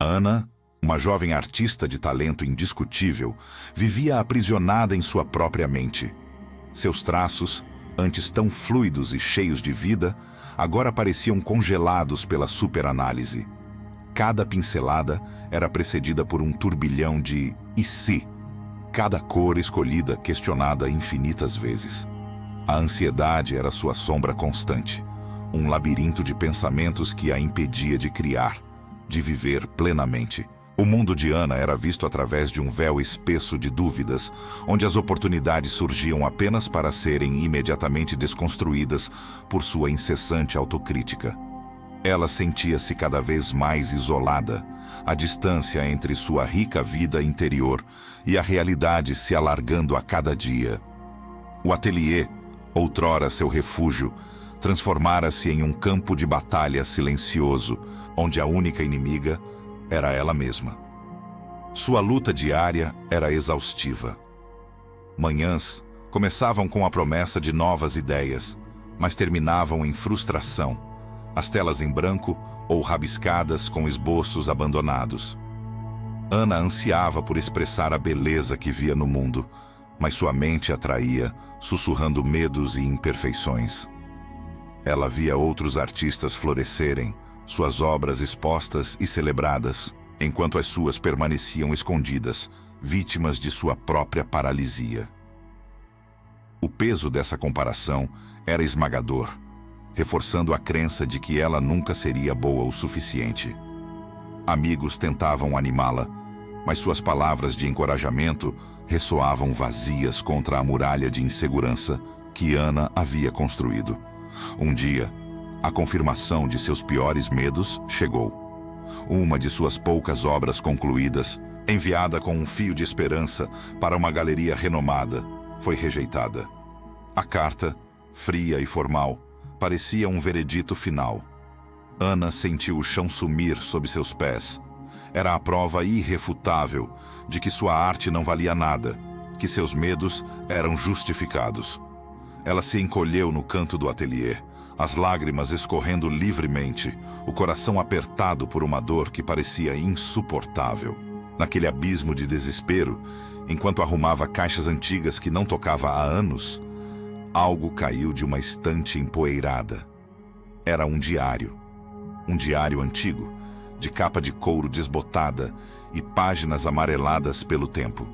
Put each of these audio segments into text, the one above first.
Ana, uma jovem artista de talento indiscutível, vivia aprisionada em sua própria mente. Seus traços, antes tão fluidos e cheios de vida, agora pareciam congelados pela superanálise. Cada pincelada era precedida por um turbilhão de "e se?", cada cor escolhida questionada infinitas vezes. A ansiedade era sua sombra constante, um labirinto de pensamentos que a impedia de criar, de viver plenamente. O mundo de Ana era visto através de um véu espesso de dúvidas, onde as oportunidades surgiam apenas para serem imediatamente desconstruídas por sua incessante autocrítica. Ela sentia-se cada vez mais isolada, a distância entre sua rica vida interior e a realidade se alargando a cada dia. O ateliê, outrora seu refúgio, transformara-se em um campo de batalha silencioso, onde a única inimiga era ela mesma. Sua luta diária era exaustiva. Manhãs começavam com a promessa de novas ideias, mas terminavam em frustração, as telas em branco ou rabiscadas com esboços abandonados. Ana ansiava por expressar a beleza que via no mundo, mas sua mente atraía, sussurrando medos e imperfeições. Ela via outros artistas florescerem, suas obras expostas e celebradas, enquanto as suas permaneciam escondidas, vítimas de sua própria paralisia. O peso dessa comparação era esmagador, reforçando a crença de que ela nunca seria boa o suficiente. Amigos tentavam animá-la, mas suas palavras de encorajamento ressoavam vazias contra a muralha de insegurança que Ana havia construído. Um dia, a confirmação de seus piores medos chegou. Uma de suas poucas obras concluídas, enviada com um fio de esperança para uma galeria renomada, foi rejeitada. A carta, fria e formal, parecia um veredito final. Ana sentiu o chão sumir sob seus pés. Era a prova irrefutável de que sua arte não valia nada, que seus medos eram justificados. Ela se encolheu no canto do ateliê, as lágrimas escorrendo livremente, o coração apertado por uma dor que parecia insuportável. Naquele abismo de desespero, enquanto arrumava caixas antigas que não tocava há anos, algo caiu de uma estante empoeirada. Era um diário antigo, de capa de couro desbotada e páginas amareladas pelo tempo.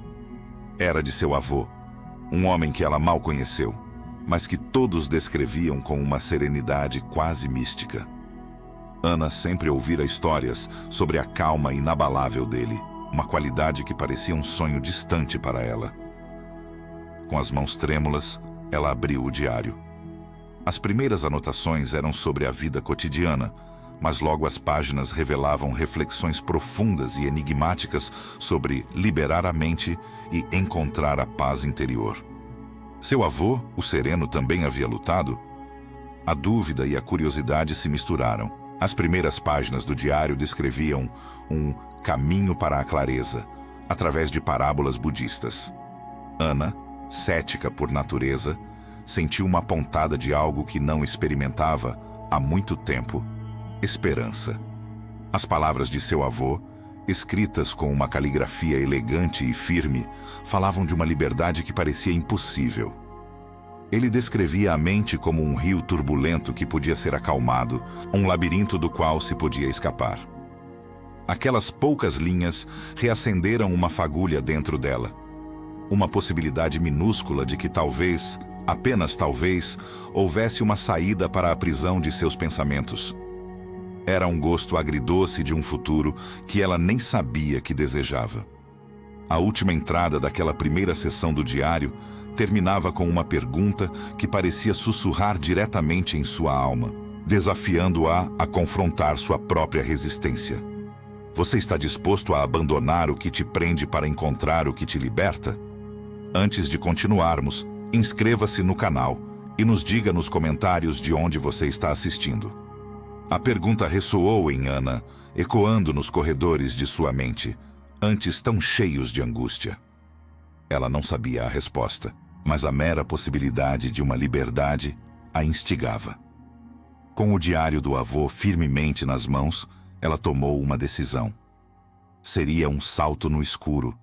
Era de seu avô, um homem que ela mal conheceu, mas que todos descreviam com uma serenidade quase mística. Ana sempre ouvira histórias sobre a calma inabalável dele, uma qualidade que parecia um sonho distante para ela. Com as mãos trêmulas, ela abriu o diário. As primeiras anotações eram sobre a vida cotidiana, mas logo as páginas revelavam reflexões profundas e enigmáticas sobre liberar a mente e encontrar a paz interior. Seu avô, o sereno, também havia lutado? A dúvida e a curiosidade se misturaram. As primeiras páginas do diário descreviam um caminho para a clareza, através de parábolas budistas. Ana, cética por natureza, sentiu uma pontada de algo que não experimentava há muito tempo: esperança. As palavras de seu avô, escritas com uma caligrafia elegante e firme, falavam de uma liberdade que parecia impossível. Ele descrevia a mente como um rio turbulento que podia ser acalmado, um labirinto do qual se podia escapar. Aquelas poucas linhas reacenderam uma fagulha dentro dela. Uma possibilidade minúscula de que talvez, apenas talvez, houvesse uma saída para a prisão de seus pensamentos. Era um gosto agridoce de um futuro que ela nem sabia que desejava. A última entrada daquela primeira sessão do diário terminava com uma pergunta que parecia sussurrar diretamente em sua alma, desafiando-a a confrontar sua própria resistência. Você está disposto a abandonar o que te prende para encontrar o que te liberta? Antes de continuarmos, inscreva-se no canal e nos diga nos comentários de onde você está assistindo. A pergunta ressoou em Ana, ecoando nos corredores de sua mente, antes tão cheios de angústia. Ela não sabia a resposta, mas a mera possibilidade de uma liberdade a instigava. Com o diário do avô firmemente nas mãos, ela tomou uma decisão. Seria um salto no escuro,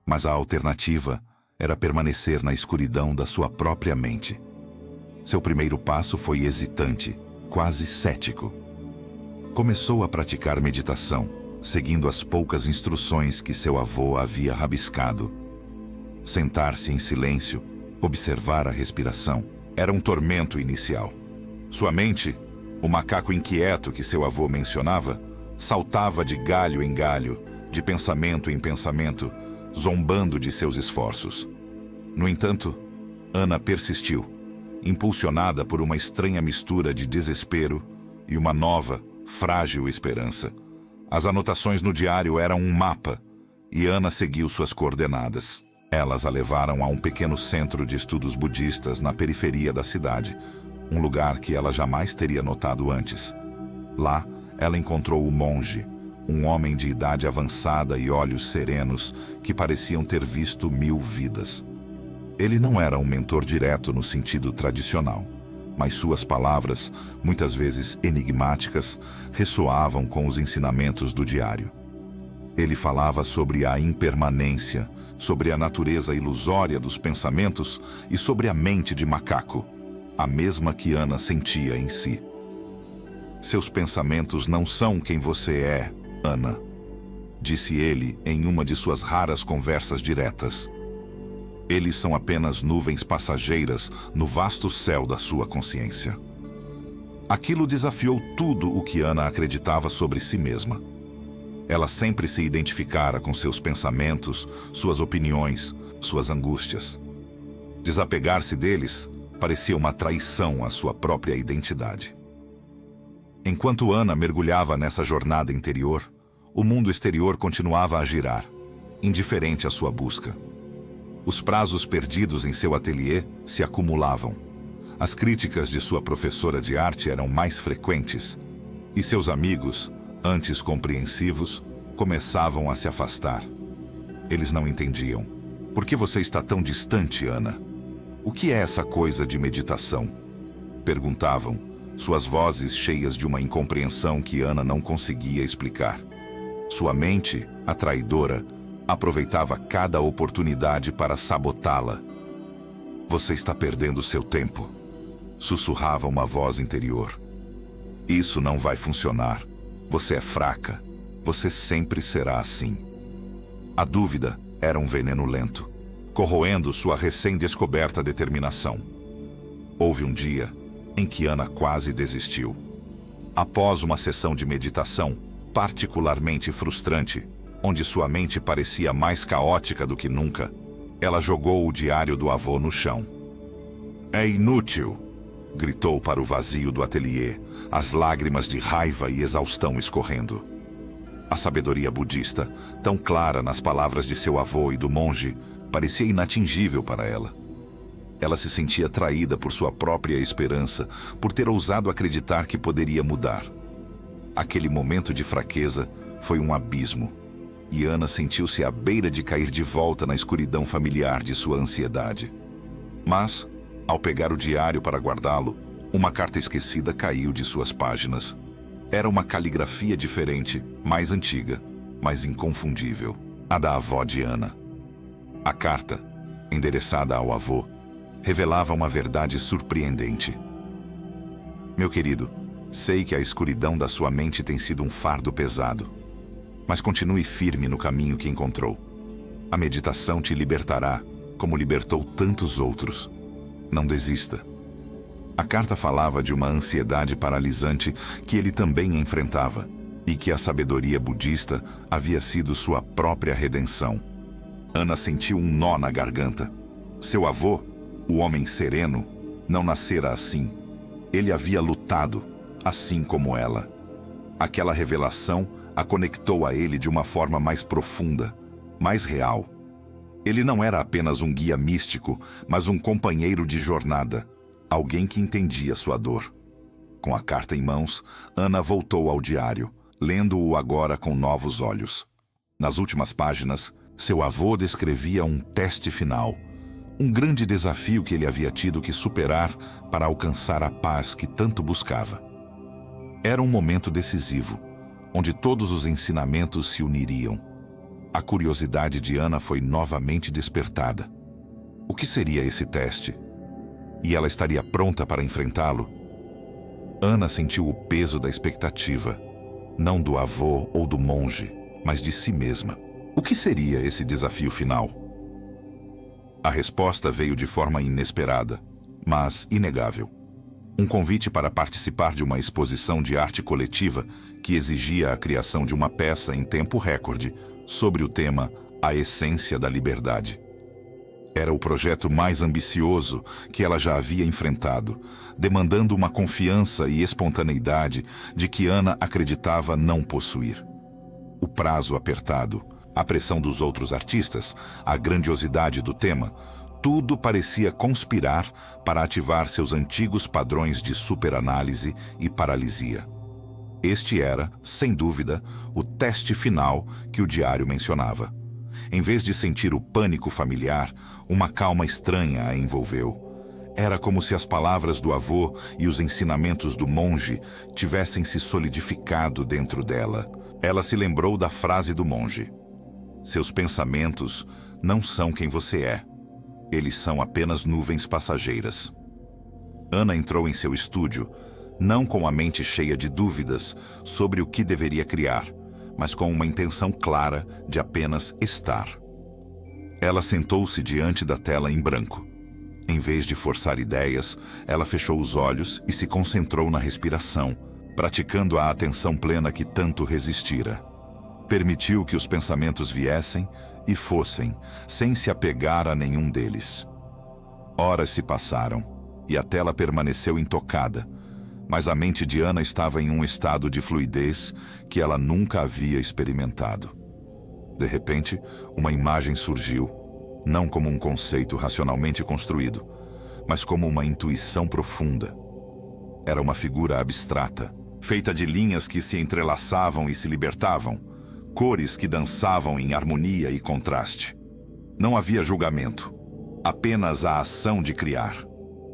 mas a alternativa era permanecer na escuridão da sua própria mente. Seu primeiro passo foi hesitante, quase cético. Começou a praticar meditação, seguindo as poucas instruções que seu avô havia rabiscado. Sentar-se em silêncio, observar a respiração, era um tormento inicial. Sua mente, o macaco inquieto que seu avô mencionava, saltava de galho em galho, de pensamento em pensamento, zombando de seus esforços. No entanto, Ana persistiu, impulsionada por uma estranha mistura de desespero e uma nova, frágil esperança. As anotações no diário eram um mapa, e Ana seguiu suas coordenadas. Elas a levaram a um pequeno centro de estudos budistas na periferia da cidade, um lugar que ela jamais teria notado antes. Lá, ela encontrou o monge, um homem de idade avançada e olhos serenos que pareciam ter visto 1000 vidas. Ele não era um mentor direto no sentido tradicional, mas suas palavras, muitas vezes enigmáticas, ressoavam com os ensinamentos do diário. Ele falava sobre a impermanência, sobre a natureza ilusória dos pensamentos e sobre a mente de macaco, a mesma que Ana sentia em si. Seus pensamentos não são quem você é, Ana, disse ele em uma de suas raras conversas diretas. Eles são apenas nuvens passageiras no vasto céu da sua consciência. Aquilo desafiou tudo o que Ana acreditava sobre si mesma. Ela sempre se identificara com seus pensamentos, suas opiniões, suas angústias. Desapegar-se deles parecia uma traição à sua própria identidade. Enquanto Ana mergulhava nessa jornada interior, o mundo exterior continuava a girar, indiferente à sua busca. Os prazos perdidos em seu ateliê se acumulavam. As críticas de sua professora de arte eram mais frequentes, e seus amigos, antes compreensivos, começavam a se afastar. Eles não entendiam. Por que você está tão distante, Ana? O que é essa coisa de meditação? Perguntavam, suas vozes cheias de uma incompreensão que Ana não conseguia explicar. Sua mente, a traidora, aproveitava cada oportunidade para sabotá-la. Você está perdendo seu tempo, sussurrava uma voz interior. Isso não vai funcionar. Você é fraca. Você sempre será assim. A dúvida era um veneno lento, corroendo sua recém-descoberta determinação. Houve um dia em que Ana quase desistiu. Após uma sessão de meditação particularmente frustrante, onde sua mente parecia mais caótica do que nunca, ela jogou o diário do avô no chão. É inútil, gritou para o vazio do ateliê, as lágrimas de raiva e exaustão escorrendo. A sabedoria budista, tão clara nas palavras de seu avô e do monge, parecia inatingível para ela. Ela se sentia traída por sua própria esperança, por ter ousado acreditar que poderia mudar. Aquele momento de fraqueza foi um abismo, e Ana sentiu-se à beira de cair de volta na escuridão familiar de sua ansiedade. Mas, ao pegar o diário para guardá-lo, uma carta esquecida caiu de suas páginas. Era uma caligrafia diferente, mais antiga, mas inconfundível, a da avó de Ana. A carta, endereçada ao avô, revelava uma verdade surpreendente. Meu querido, sei que a escuridão da sua mente tem sido um fardo pesado, mas continue firme no caminho que encontrou. A meditação te libertará, como libertou tantos outros. Não desista. A carta falava de uma ansiedade paralisante que ele também enfrentava, e que a sabedoria budista havia sido sua própria redenção. Ana sentiu um nó na garganta. Seu avô, o homem sereno, não nascera assim. Ele havia lutado, assim como ela. Aquela revelação a conectou a ele de uma forma mais profunda, mais real. Ele não era apenas um guia místico, mas um companheiro de jornada, alguém que entendia sua dor. Com a carta em mãos, Ana voltou ao diário, lendo-o agora com novos olhos. Nas últimas páginas, seu avô descrevia um teste final, um grande desafio que ele havia tido que superar para alcançar a paz que tanto buscava. Era um momento decisivo, onde todos os ensinamentos se uniriam. a curiosidade de Ana foi novamente despertada. O que seria esse teste? E ela estaria pronta para enfrentá-lo? Ana sentiu o peso da expectativa, não do avô ou do monge, mas de si mesma. O que seria esse desafio final? A resposta veio de forma inesperada, mas inegável. Um convite para participar de uma exposição de arte coletiva que exigia a criação de uma peça em tempo recorde sobre o tema A Essência da Liberdade. Era o projeto mais ambicioso que ela já havia enfrentado, demandando uma confiança e espontaneidade de que Ana acreditava não possuir. O prazo apertado, a pressão dos outros artistas, a grandiosidade do tema, tudo parecia conspirar para ativar seus antigos padrões de superanálise e paralisia. Este era, sem dúvida, o teste final que o diário mencionava. Em vez de sentir o pânico familiar, uma calma estranha a envolveu. Era como se as palavras do avô e os ensinamentos do monge tivessem se solidificado dentro dela. Ela se lembrou da frase do monge: "Seus pensamentos não são quem você é. Eles são apenas nuvens passageiras." Ana entrou em seu estúdio, não com a mente cheia de dúvidas sobre o que deveria criar, mas com uma intenção clara de apenas estar. Ela sentou-se diante da tela em branco. Em vez de forçar ideias, ela fechou os olhos e se concentrou na respiração, praticando a atenção plena que tanto resistira. Permitiu que os pensamentos viessem e fossem, sem se apegar a nenhum deles. Horas se passaram e a tela permaneceu intocada, mas a mente de Ana estava em um estado de fluidez que ela nunca havia experimentado. De repente, uma imagem surgiu, não como um conceito racionalmente construído, mas como uma intuição profunda. Era uma figura abstrata, feita de linhas que se entrelaçavam e se libertavam, cores que dançavam em harmonia e contraste. Não havia julgamento, apenas a ação de criar.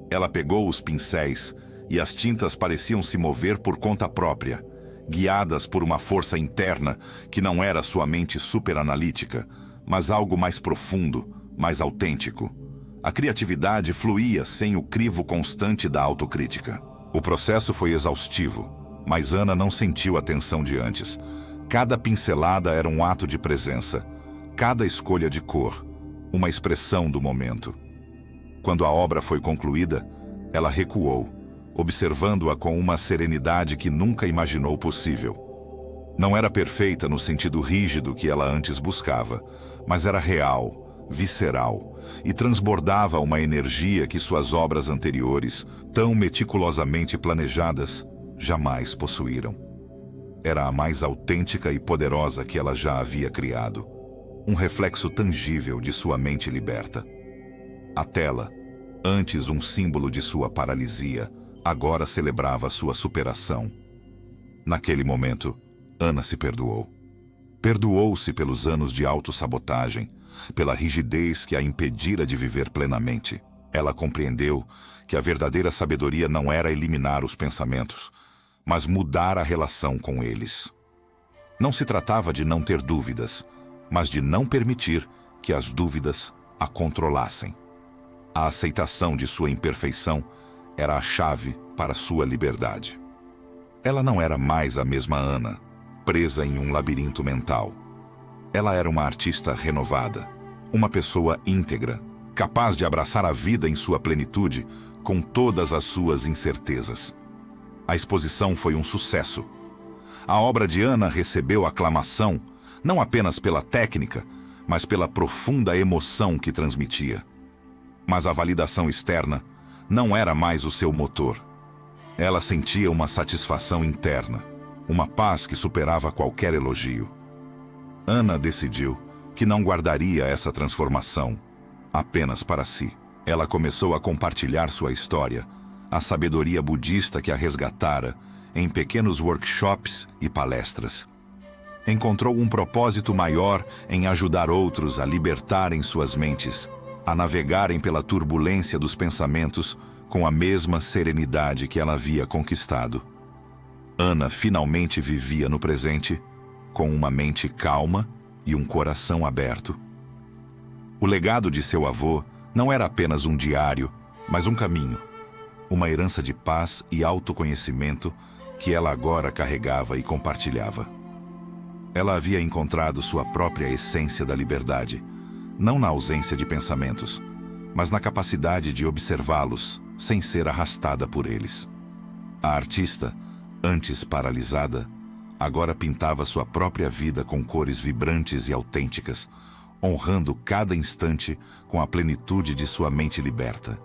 Ela pegou os pincéis e as tintas pareciam se mover por conta própria, guiadas por uma força interna que não era sua mente superanalítica, mas algo mais profundo, mais autêntico. A criatividade fluía sem o crivo constante da autocrítica. O processo foi exaustivo, mas Ana não sentiu a tensão de antes. Cada pincelada era um ato de presença, cada escolha de cor, uma expressão do momento. Quando a obra foi concluída, ela recuou, observando-a com uma serenidade que nunca imaginou possível. Não era perfeita no sentido rígido que ela antes buscava, mas era real, visceral, e transbordava uma energia que suas obras anteriores, tão meticulosamente planejadas, jamais possuíram. Era a mais autêntica e poderosa que ela já havia criado, um reflexo tangível de sua mente liberta. A tela, antes um símbolo de sua paralisia, agora celebrava sua superação. Naquele momento, Ana se perdoou. Perdoou-se pelos anos de autossabotagem, pela rigidez que a impedira de viver plenamente. Ela compreendeu que a verdadeira sabedoria não era eliminar os pensamentos, mas mudar a relação com eles. Não se tratava de não ter dúvidas, mas de não permitir que as dúvidas a controlassem. A aceitação de sua imperfeição era a chave para sua liberdade. Ela não era mais a mesma Ana, presa em um labirinto mental. Ela era uma artista renovada, uma pessoa íntegra, capaz de abraçar a vida em sua plenitude, com todas as suas incertezas. A exposição foi um sucesso. A obra de Ana recebeu aclamação, não apenas pela técnica, mas pela profunda emoção que transmitia. Mas a validação externa não era mais o seu motor. Ela sentia uma satisfação interna, uma paz que superava qualquer elogio. Ana decidiu que não guardaria essa transformação apenas para si. Ela começou a compartilhar sua história, a sabedoria budista que a resgatara, em pequenos workshops e palestras. Encontrou um propósito maior em ajudar outros a libertarem suas mentes, a navegarem pela turbulência dos pensamentos com a mesma serenidade que ela havia conquistado. Ana finalmente vivia no presente, com uma mente calma e um coração aberto. O legado de seu avô não era apenas um diário, mas um caminho, uma herança de paz e autoconhecimento que ela agora carregava e compartilhava. Ela havia encontrado sua própria essência da liberdade, não na ausência de pensamentos, mas na capacidade de observá-los sem ser arrastada por eles. A artista, antes paralisada, agora pintava sua própria vida com cores vibrantes e autênticas, honrando cada instante com a plenitude de sua mente liberta.